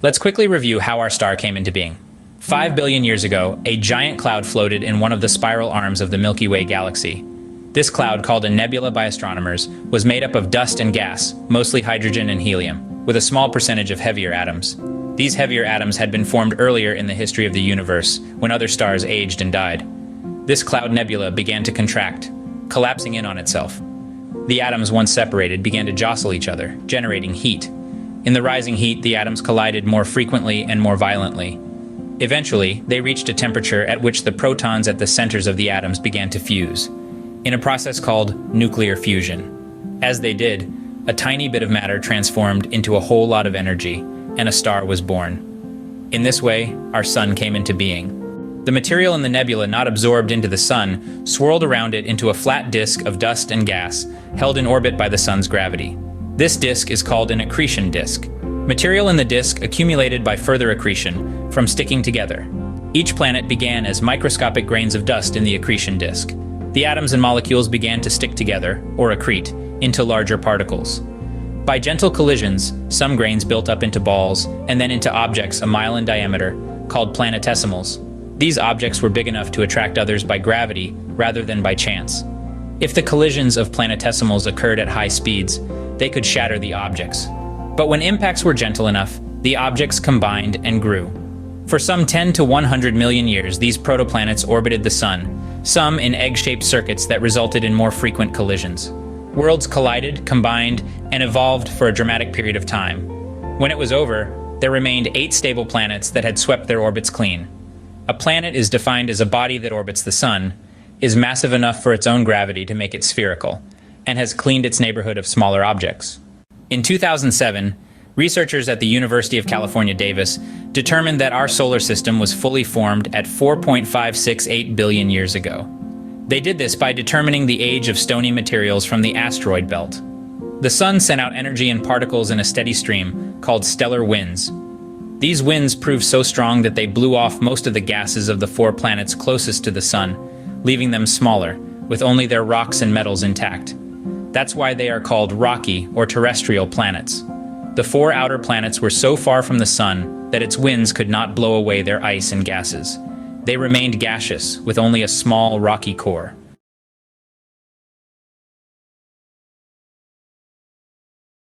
Let's quickly review how our star came into being. 5 billion years ago, a giant cloud floated in one of the spiral arms of the Milky Way galaxy. This cloud, called a nebula by astronomers, was made up of dust and gas, mostly hydrogen and helium, with a small percentage of heavier atoms. These heavier atoms had been formed earlier in the history of the universe, when other stars aged and died. This cloud nebula began to contract, collapsing in on itself. The atoms, once separated, began to jostle each other, generating heat. In the rising heat, the atoms collided more frequently and more violently. Eventually, they reached a temperature at which the protons at the centers of the atoms began to fuse, in a process called nuclear fusion. As they did, a tiny bit of matter transformed into a whole lot of energy, and a star was born. In this way, our sun came into being. The material in the nebula, not absorbed into the sun, swirled around it into a flat disk of dust and gas, held in orbit by the sun's gravity. This disk is called an accretion disk. Material in the disk accumulated by further accretion from sticking together. Each planet began as microscopic grains of dust in the accretion disk. The atoms and molecules began to stick together, or accrete, into larger particles. By gentle collisions, some grains built up into balls, and then into objects a mile in diameter, called planetesimals. These objects were big enough to attract others by gravity rather than by chance. If the collisions of planetesimals occurred at high speeds, they could shatter the objects. But when impacts were gentle enough, the objects combined and grew. For some 10 to 100 million years, these protoplanets orbited the sun, some in egg-shaped circuits that resulted in more frequent collisions. Worlds collided, combined, and evolved for a dramatic period of time. When it was over, there remained 8 stable planets that had swept their orbits clean. A planet is defined as a body that orbits the sun, is massive enough for its own gravity to make it spherical, and has cleaned its neighborhood of smaller objects. In 2007, researchers at the University of California, Davis determined that our solar system was fully formed at 4.568 billion years ago. They did this by determining the age of stony materials from the asteroid belt. The sun sent out energy and particles in a steady stream called stellar winds. These winds proved so strong that they blew off most of the gases of the 4 planets closest to the sun, leaving them smaller, with only their rocks and metals intact. That's why they are called rocky or terrestrial planets. The 4 outer planets were so far from the sun that its winds could not blow away their ice and gases. They remained gaseous, with only a small rocky core.